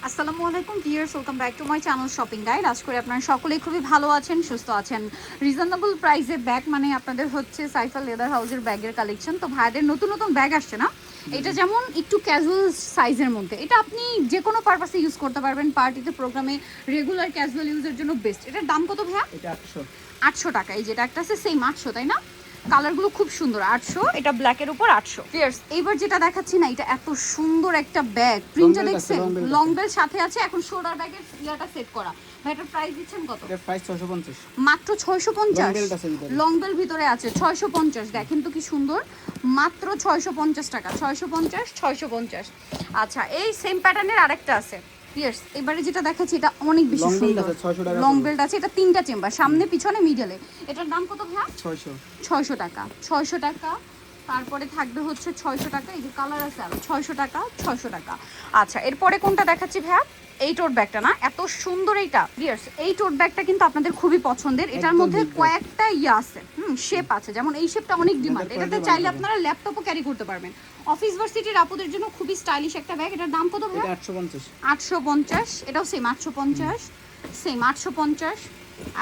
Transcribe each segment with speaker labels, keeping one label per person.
Speaker 1: আসসালামু আলাইকুম viewers, welcome back to my channel shopping guide. আশা করি আপনারা সকলেই খুবই ভালো আছেন, সুস্থ আছেন। রিজনেবল প্রাইসে ব্যাগ মানে আপনাদের হচ্ছে সাইফা লেদার হাউসের ব্যাগের কালেকশন। তো ভাইদের নতুন নতুন ব্যাগ আসছে না, এটা যেমন একটু ক্যাজুয়াল সাইজের মধ্যে, এটা আপনি যে কোনো পারপাসে ইউজ করতে পারবেন, পার্টিতে, প্রোগ্রামে, রেগুলার ক্যাজুয়াল ইউজের জন্য বেস্ট। এটার দাম কত ভাইয়া?
Speaker 2: এটা 800
Speaker 1: 800 টাকা। এই যেটা একটা আছে সেম 800, তাই না? কালারগুলো খুব সুন্দর। 800, এটা ব্ল্যাকের উপর 800। ফিয়ার্স, এইবার যেটা দেখাচ্ছি না, এটা এত সুন্দর একটা ব্যাগ, প্রিন্টটা দেখছেন, লং বেল সাথে আছে। এখন শোল্ডার ব্যাগের ইয়াটা সেট করা। ভাই এটার প্রাইস দিচ্ছেন কত?
Speaker 2: এটার প্রাইস 650,
Speaker 1: মাত্র 650।
Speaker 2: লং
Speaker 1: লং বেল ভিতরে আছে 650। দেখেন তো কি সুন্দর, মাত্র 650 টাকা। 650, 650। আচ্ছা, এই সেম প্যাটার্নের আরেকটা আছে। ইয়েস, এবারে যেটা দেখাচ্ছি এটা অনেক বেশি সুন্দর। লং বেল্ট আছে, এটা 3টা চেম্বার, সামনে পিছনে মিডলে। এটার দাম কত ভাই? 600 টাকা। 600 টাকা। তারপরে থাকবে হচ্ছে 600 টাকা। এই যে কালার আছে আরো 600 টাকা, 600 টাকা। আচ্ছা, এরপরে কোনটা দেখাচ্ছি ভাইয়া? এই টোট ব্যাগটা না, এত সুন্দর এইটা। ভিউয়ার্স, এই টোট ব্যাগটা কিন্তু আপনাদের খুবই পছন্দের। এটার মধ্যে কয়েকটা ইয়া আছে, শেপ আছে। যেমন এই শেপটা অনেক ডিমান্ড। এটাতে চাইলে আপনারা ল্যাপটপও ক্যারি করতে পারবেন। অফিস ভার্সিটির আপুদের জন্য খুবই স্টাইলিশ একটা ব্যাগ। এটার দাম কত ভাই?
Speaker 2: এটা 850।
Speaker 1: 850। এটাও সেম 850, সেম 850,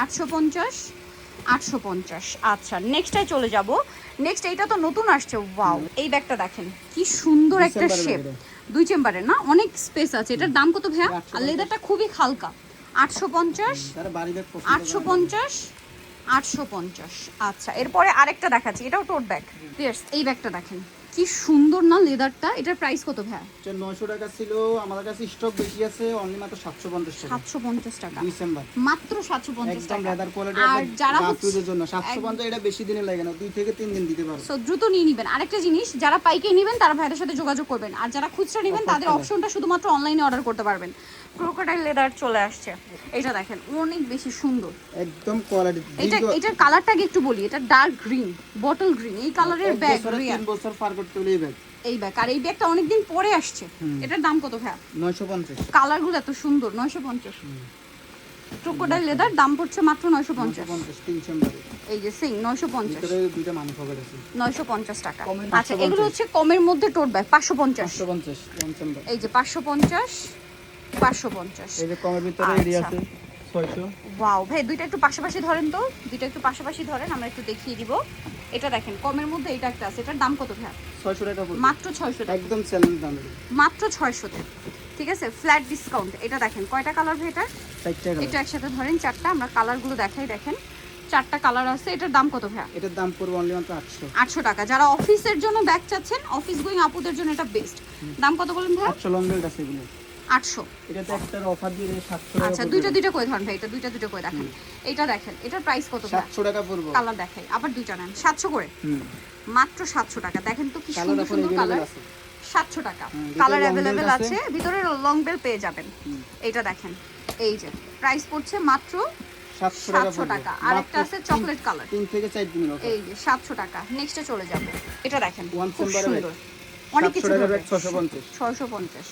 Speaker 1: 850, 850। আচ্ছা, নেক্সটটাই চলে যাব। নেক্সট এইটা তো নতুন আসছে। ওয়াও, এই ব্যাগটা দেখেন কি সুন্দর একটা শেপ। 2 চেম্বারের না, অনেক স্পেস আছে। এটার দাম কত ভাইয়া? আর লেদারটা খুবই হালকা। 850, 850, 850। আচ্ছা, এরপরে আরেকটা দেখাচ্ছি, এটাও টোট ব্যাগ। এই ব্যাগটা দেখেন কি সুন্দর না লেদারটা। এটার প্রাইস কত ভাইয়া?
Speaker 2: 900 টাকা ছিল, আমাদের কাছে স্টক বেশি আছে, অনলি মাত্র 750 টাকা।
Speaker 1: 750 টাকা,
Speaker 2: ডিসেম্বর
Speaker 1: মাত্র 750
Speaker 2: একদম
Speaker 1: টাকা।
Speaker 2: Leather quality.
Speaker 1: আর যারা
Speaker 2: আপনাদের জন্য 750, এটা বেশি দিনে লাগে না, 2 থেকে 3 দিন দিতে পারো।
Speaker 1: সো দ্রুত নিয়ে নেবেন। আরেকটা জিনিস, যারা পাইকারি নেবেন তারা ভাইদের সাথে যোগাযোগ করবেন, আর যারা খুচরা নেবেন তাদের অপশনটা শুধুমাত্র অনলাইনে অর্ডার করতে পারবেন। ক্রোকোডাইল লেদার চলে আসছে। এটা দেখেন অনেক বেশি সুন্দর,
Speaker 2: একদম কোয়ালিটি।
Speaker 1: এটার কালারটা একটু বলি, এটা ডার্ক গ্রিন, বটল গ্রিন, এই কালারের ব্যাগ।
Speaker 2: 3 বছর পার করতে হলে এই ব্যাগ।
Speaker 1: এই ব্যাগ, আর এই ব্যাগটা অনেকদিন পরে আসছে। এটার দাম কত ভাইয়া?
Speaker 2: 950।
Speaker 1: কালারগুলো এত সুন্দর। 950। ক্রোকোডাইল লেদার দাম পড়ছে মাত্র 950।
Speaker 2: 3 চেম্বার।
Speaker 1: এই যে সিং 950,
Speaker 2: ভিতরে দুইটা মানি পকেট আছে।
Speaker 1: 950 টাকা। আচ্ছা, এগুলো হচ্ছে কমের মধ্যে টোট ব্যাগ। 550,
Speaker 2: 550 long chamber.
Speaker 1: এই যে 550, 550।
Speaker 2: এই যে কমের ভিতরে এরিয়া আছে 600।
Speaker 1: ওয়াও ভাই, দুইটা একটু পাশাপাশি ধরেন তো, দুইটা একটু পাশাপাশি ধরেন, আমরা একটু দেখিয়ে দিব। এটা দেখেন কমের মধ্যে এটা একটা আছে। এটার দাম কত ভাই?
Speaker 2: 600 টাকা পড়বে।
Speaker 1: মাত্র 600 টাকা,
Speaker 2: একদম চ্যালেঞ্জ দাম।
Speaker 1: মাত্র 600 টাকা। ঠিক আছে, ফ্ল্যাট ডিসকাউন্ট। এটা দেখেন কয়টা কালার ভাই? এটা
Speaker 2: 4টা কালার।
Speaker 1: এটা একসাথে ধরেন 4টা, আমরা কালারগুলো দেখাই। দেখেন 4টা কালার আছে। এটার দাম কত ভাই?
Speaker 2: এটার দাম পড়বে অনলি মাত্র 800।
Speaker 1: 800 টাকা। যারা অফিসের জন্য ব্যাগ চাচ্ছেন, অফিস গোয়িং আপুদের জন্য এটা বেস্ট। দাম কত বলেন ভাই?
Speaker 2: 800 লং বেল্ট আছে এগুলো।
Speaker 1: 800।
Speaker 2: এটাতে একটা অফার দিয়ে 700 টাকা।
Speaker 1: আচ্ছা, দুইটা করে ধরেন ভাই, এটা দুইটা করে দেখেন। এটা দেখেন, এটার প্রাইস কত ভাই?
Speaker 2: 700 টাকা পড়বে।
Speaker 1: কালার দেখাই, আবার দুইটা নেন 700 করে। মাত্র 700 টাকা। দেখেন তো কি সুন্দর সুন্দর কালার। 700 টাকা, কালার অ্যাভেলেবেল আছে, ভিতরে লং বেল পেয়ে যাবেন। এইটা দেখেন, এই যে প্রাইস পড়ছে মাত্র 700 টাকা। আরেকটা আছে চকলেট কালার,
Speaker 2: 3 থেকে 4 দিন অফার।
Speaker 1: এই যে 700 টাকা। নেক্সটে চলে যাব। এটা দেখেন
Speaker 2: ওয়ান
Speaker 1: খুব
Speaker 2: চেম্বার
Speaker 1: সুন্দর, অনেক কিছু
Speaker 2: 700 টাকা
Speaker 1: ধরবে।
Speaker 2: ব্যাগ 650।
Speaker 1: 650,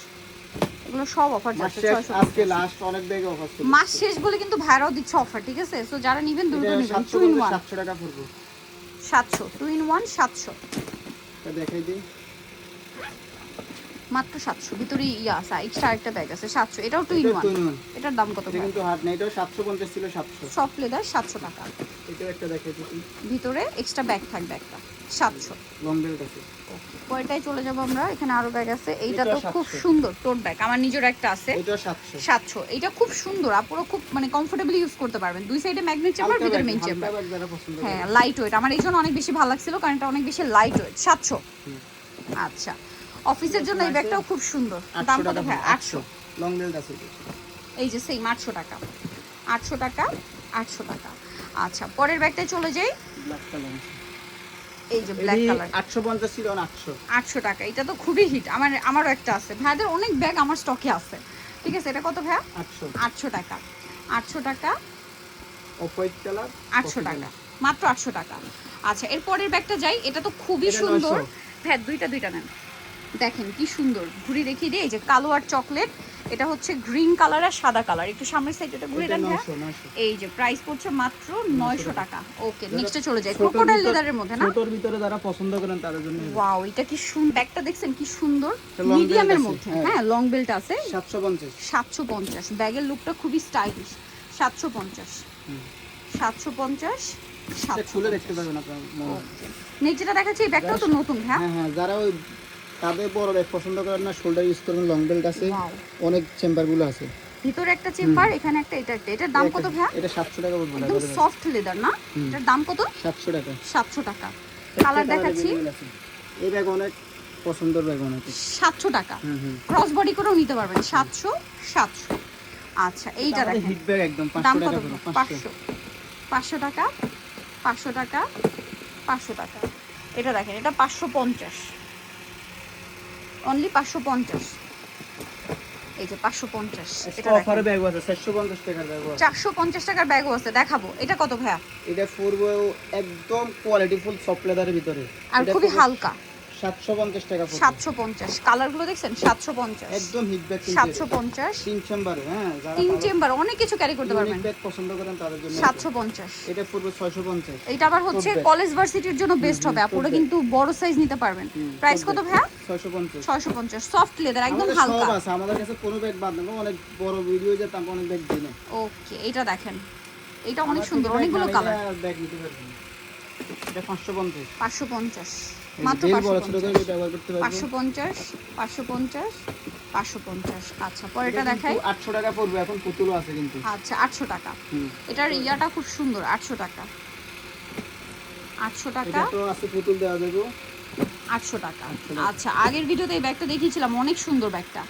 Speaker 1: এগুলো সব অফার যাচ্ছে।
Speaker 2: আজকে লাস্ট অনেক ব্যাগে অফার ছিল।
Speaker 1: মাস শেষ বলে কিন্তু ভাইরাও দিচ্ছে অফার, ঠিক আছে? সো যারা নেবেন দ্রুত নেবেন। 2 in 1
Speaker 2: 700 টাকা পড়বে।
Speaker 1: 700, 2 in 1 700।
Speaker 2: এটা দেখাই দিই,
Speaker 1: মাত্র 700। ভিতরে ইয়া আছে, এক্সট্রা একটা ব্যাগ আছে 700। এটাও 2 in 1। এটার দাম কত?
Speaker 2: এটা কিন্তু হার্ড না, এটা 750 ছিল 700।
Speaker 1: সফট লেদার 700 টাকা।
Speaker 2: এটা একটা দেখাই দিই,
Speaker 1: ভিতরে এক্সট্রা ব্যাগ থাকবে একটা, 700।
Speaker 2: লং বেল্ট আছে।
Speaker 1: পরেরটাই চলে যাব আমরা। এখানে আরো ব্যাগ আছে। এইটা তো খুব সুন্দর টোট ব্যাগ, আমার নিজের একটা আছে।
Speaker 2: এটা 700।
Speaker 1: 700। এটা খুব সুন্দর, আপুরা খুব মানে কমফোর্টেবলি ইউজ করতে পারবেন। দুই সাইডে ম্যাগনেট চেম্বার, ভিতরে মেইন চেম্বার। হ্যাঁ, লাইট ওয়েট। আমার এই জন্য অনেক বেশি ভালো লাগছিল, কারণ এটা অনেক বেশি লাইট ওয়েট। 700। আচ্ছা, অফিসের জন্য এই ব্যাগটাও খুব সুন্দর। দাম কত ভাই? 800।
Speaker 2: লং বেল্ট আছে।
Speaker 1: এই যে সেম 800 টাকা, 800 টাকা, 800 টাকা। আচ্ছা, পরের ব্যাগটায় চলে যাই।
Speaker 2: ব্ল্যাক কালার,
Speaker 1: এই যে ব্ল্যাক কালার
Speaker 2: 850 ছিল 800।
Speaker 1: 800 টাকা। এটা তো খুবই হিট। আমারও একটা আছে। ভাইদের অনেক ব্যাগ আমার স্টকে আছে। ঠিক আছে, এটা কত ভাই?
Speaker 2: 800।
Speaker 1: 800 টাকা, 800 টাকা,
Speaker 2: অফ হোয়াইট কালার
Speaker 1: 800 টাকা, মাত্র 800 টাকা। আচ্ছা, এর পরের ব্যাগটা যাই। এটা তো খুবই সুন্দর। ভাই দুইটা নেন, দেখেন কি সুন্দর। ঘুরি দেখিয়ে দিই। এই যে কালো আর চকলেট, এটা হচ্ছে গ্রিন কালার আর সাদা কালার, একটু সামনের সাইড এটা ঘুরে
Speaker 2: এটা
Speaker 1: দেন ভাইয়া।
Speaker 2: 900
Speaker 1: এই যে প্রাইস পড়ছে মাত্র 900 টাকা। ওকে নেক্সটে চলে যাই, ক্রোকোডাইল লেদারের মধ্যে না?
Speaker 2: ছোটর ভিতরে যারা পছন্দ করেন তাদের জন্য
Speaker 1: ওয়াও, এটা কি সুন্দর, ব্যাগটা দেখছেন কি সুন্দর,
Speaker 2: এটা long
Speaker 1: মিডিয়ামের
Speaker 2: belt আছে,
Speaker 1: মধ্যে।
Speaker 2: হ্যাঁ।
Speaker 1: হ্যাঁ লং বেল্ট আছে,
Speaker 2: 750।
Speaker 1: 750। ব্যাগের লুকটা খুবই স্টাইলিশ। 750 750
Speaker 2: এটা খুলে দেখতে পাবেন আপনারা।
Speaker 1: নেক্সট যেটা দেখাচ্ছি এই ব্যাগটাও তো নতুন। হ্যাঁ
Speaker 2: হ্যাঁ হ্যাঁ, যারা ওই তাদের বড় ব্যাগ পছন্দ করেন না, শোল্ডার ইউজ করবেন, লং বেল্ট আছে,
Speaker 1: Wow.
Speaker 2: অনেক চেম্বার গুলো আছে।
Speaker 1: ভিতরে একটা চেম্বার, এখানে একটা, এটা একটা। এটার দাম কত ভাইয়া?
Speaker 2: এটা 700 টাকা পড়বে।
Speaker 1: একদম সফট লেদার না? এটার দাম কত?
Speaker 2: 700 টাকা।
Speaker 1: 700 টাকা। কালার দেখাচ্ছি,
Speaker 2: এই ব্যাগ অনেক পছন্দের ব্যাগ অনেক।
Speaker 1: 700 টাকা।
Speaker 2: হুম।
Speaker 1: ক্রস বডি করেও নিতে পারবেন। 700। আচ্ছা এইটা দেখেন,
Speaker 2: হিট ব্যাগ একদম
Speaker 1: দাম
Speaker 2: 500
Speaker 1: কত?
Speaker 2: টাকা পড়বে।
Speaker 1: 500 টাকা। 500 টাকা। 500 টাকা। এটা দেখেন, এটা 550, অনলি 550। এই যে 550, এটা
Speaker 2: অফারে
Speaker 1: দেখেন।
Speaker 2: ব্যাগ আছে 450 টাকার ব্যাগ আছে।
Speaker 1: 450 টাকার ব্যাগও আছে, দেখাবো। এটা কত ভাইয়া?
Speaker 2: এটা পড়বে একদম কোয়ালিটিফুল সফট লেদারের ভিতরে,
Speaker 1: আর
Speaker 2: এটা
Speaker 1: খুবই
Speaker 2: পড়বে
Speaker 1: হালকা।
Speaker 2: 750 টাকা পড়বে।
Speaker 1: 750, কালারগুলো দেখছেন? 750,
Speaker 2: একদম হিট ব্যাগ।
Speaker 1: 750।
Speaker 2: 3 চেম্বারে, হ্যাঁ, যারা
Speaker 1: 3 চেম্বার, অনেক কিছু ক্যারি করতে পারবেন।
Speaker 2: ব্যাগ পছন্দ করেন তাদের জন্য
Speaker 1: 750।
Speaker 2: এটা পড়বে 650।
Speaker 1: এটা আবার হচ্ছে
Speaker 2: Tote bag।
Speaker 1: কলেজ ভার্সিটির জন্য বেস্ট হবে, আপনারা
Speaker 2: bag।
Speaker 1: কিন্তু বড় সাইজ নিতে পারবেন। প্রাইস কত ভাইয়া?
Speaker 2: 650।
Speaker 1: 650, সফট লেদার, একদম
Speaker 2: আমাদের
Speaker 1: হালকা।
Speaker 2: সব আছে, আমাদের কাছে কোনো ব্যাগ বাদ নেই, অনেক বড় ভিডিও যে তারপর অনেক ব্যাগ দিই না।
Speaker 1: ওকে এটা দেখেন, এটা অনেক সুন্দর, অনেকগুলো কালার।
Speaker 2: ব্যাগ নিতে পারবেন। এটা 550।
Speaker 1: 550, মাত্র
Speaker 2: যেই বড় ছোট
Speaker 1: 550।
Speaker 2: করে ব্যবহার করতে পারবেন।
Speaker 1: 550, 550, 550। আচ্ছা পরেরটা দেখাই।
Speaker 2: 800 টাকা পড়বে, এখন পুতুলও আছে কিন্তু।
Speaker 1: আচ্ছা 800 টাকা।
Speaker 2: হুম।
Speaker 1: এটার ইয়াটা খুব সুন্দর। 800 টাকা। 800 টাকা।
Speaker 2: এটা তো আছে, পুতুল দেওয়া যাবে।
Speaker 1: 800 টাকা। আচ্ছা আগের ভিডিওতে এই ব্যাগটা দেখিয়েছিলাম, অনেক সুন্দর ব্যাগটা।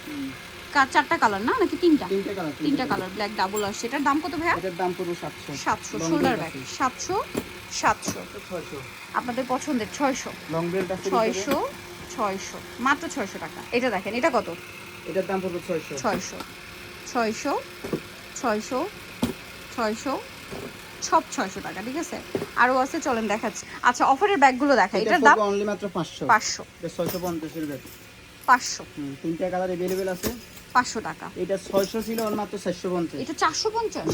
Speaker 1: চারটা কালার না নাকি তিনটা?
Speaker 2: তিনটা কালার।
Speaker 1: তিনটা কালার, ব্ল্যাক ডাবল আসছে। এটার দাম কত ভাইয়া?
Speaker 2: এটার দাম পড়বে 700।
Speaker 1: 700,
Speaker 2: Long
Speaker 1: শোল্ডার
Speaker 2: belt
Speaker 1: ব্যাগ।
Speaker 2: আছে।
Speaker 1: 700, 700।
Speaker 2: 600।
Speaker 1: আপনাদের পছন্দের 600।
Speaker 2: লং বেল্ট আছে
Speaker 1: 600, 600, মাত্র 600 টাকা। এটা দেখেন, এটা কত?
Speaker 2: এটার দাম পড়বে 600।
Speaker 1: 600, 600, 600, 600, সব 600 টাকা। ঠিক আছে, আরো আছে, চলেন দেখাচ্ছি। আচ্ছা অফারের ব্যাগগুলো দেখাই।
Speaker 2: এটা
Speaker 1: এটার দাম
Speaker 2: পড়বে অনলি মাত্র 500।
Speaker 1: 500,
Speaker 2: এটা 650 এর ব্যাগ।
Speaker 1: 500,
Speaker 2: তিনটা কালার अवेलेबल আছে।
Speaker 1: 500 টাকা।
Speaker 2: এটা 600 ছিল, ওর মাত্র 450।
Speaker 1: এটা 450।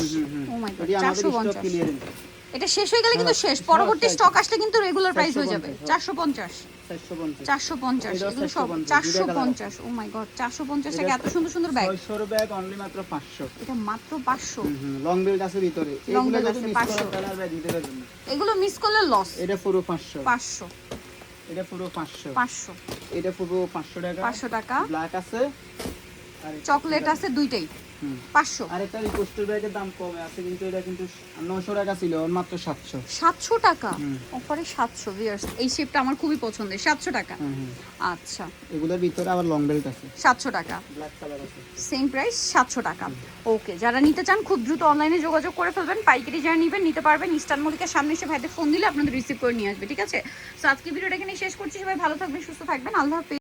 Speaker 1: ও মাই গড,
Speaker 2: এটি আমাদের স্টক
Speaker 1: 450।
Speaker 2: ক্লিয়ারেন্স।
Speaker 1: এটা শেষ হয়ে গেলে কিন্তু শেষ, পরবর্তী স্টক আসলে কিন্তু রেগুলার প্রাইস হয়ে যাবে। 450,
Speaker 2: 450।
Speaker 1: 450,
Speaker 2: এটাও
Speaker 1: এগুলো সব 450। ও মাই গড, 450 টাকা এত সুন্দর সুন্দর ব্যাগ।
Speaker 2: 600 এর ব্যাগ অনলি মাত্র 500।
Speaker 1: এটা মাত্র 500।
Speaker 2: লং বেল্ট আছে ভিতরে,
Speaker 1: Long
Speaker 2: এগুলো
Speaker 1: belt
Speaker 2: যদি
Speaker 1: আছে,
Speaker 2: মিস
Speaker 1: 500
Speaker 2: করেন তাহলে আর ব্যাগ দিতে পারবেন না।
Speaker 1: এগুলো মিস করলে লস।
Speaker 2: এটা পুরো 500।
Speaker 1: 500,
Speaker 2: এটা পুরো 500।
Speaker 1: 500,
Speaker 2: এটা পুরো 500 টাকা।
Speaker 1: 500 টাকা।
Speaker 2: ব্ল্যাক আছে আর
Speaker 1: চকলেট আছে দুইটাই।
Speaker 2: হুম।
Speaker 1: 500,
Speaker 2: আর একটা রিকোয়েস্টের ব্যাগের দাম কমে আছে, কিন্তু এটা কিন্তু 900 টাকা ছিল, ওর মাত্র 700।
Speaker 1: 700 টাকা অফারে। 700 ভিউয়ার্স, এই শেপটা আমার খুবই পছন্দের। 700 টাকা। আচ্ছা
Speaker 2: এগুলোর ভিতরে আবার লং বেল্ট আছে,
Speaker 1: 700 টাকা,
Speaker 2: ব্ল্যাক কালার আছে।
Speaker 1: সেম প্রাইস 700 টাকা। ওকে যারা নিতে চান খুব দ্রুত অনলাইনে যোগাযোগ করে ফেলবেন। পাইকারি যারা নেবেন নিতে পারবেন। ইস্টার্ন মল্লিকার সামনে এসে ভাইদের ফোন দিলে আপনাদের রিসিভ করে নিয়ে আসবে। ঠিক আছে, তো আজকে ভিডিওটা এখানে শেষ করছি। সবাই ভালো থাকবেন, সুস্থ থাকবেন, আল্লাহ হাফেজ।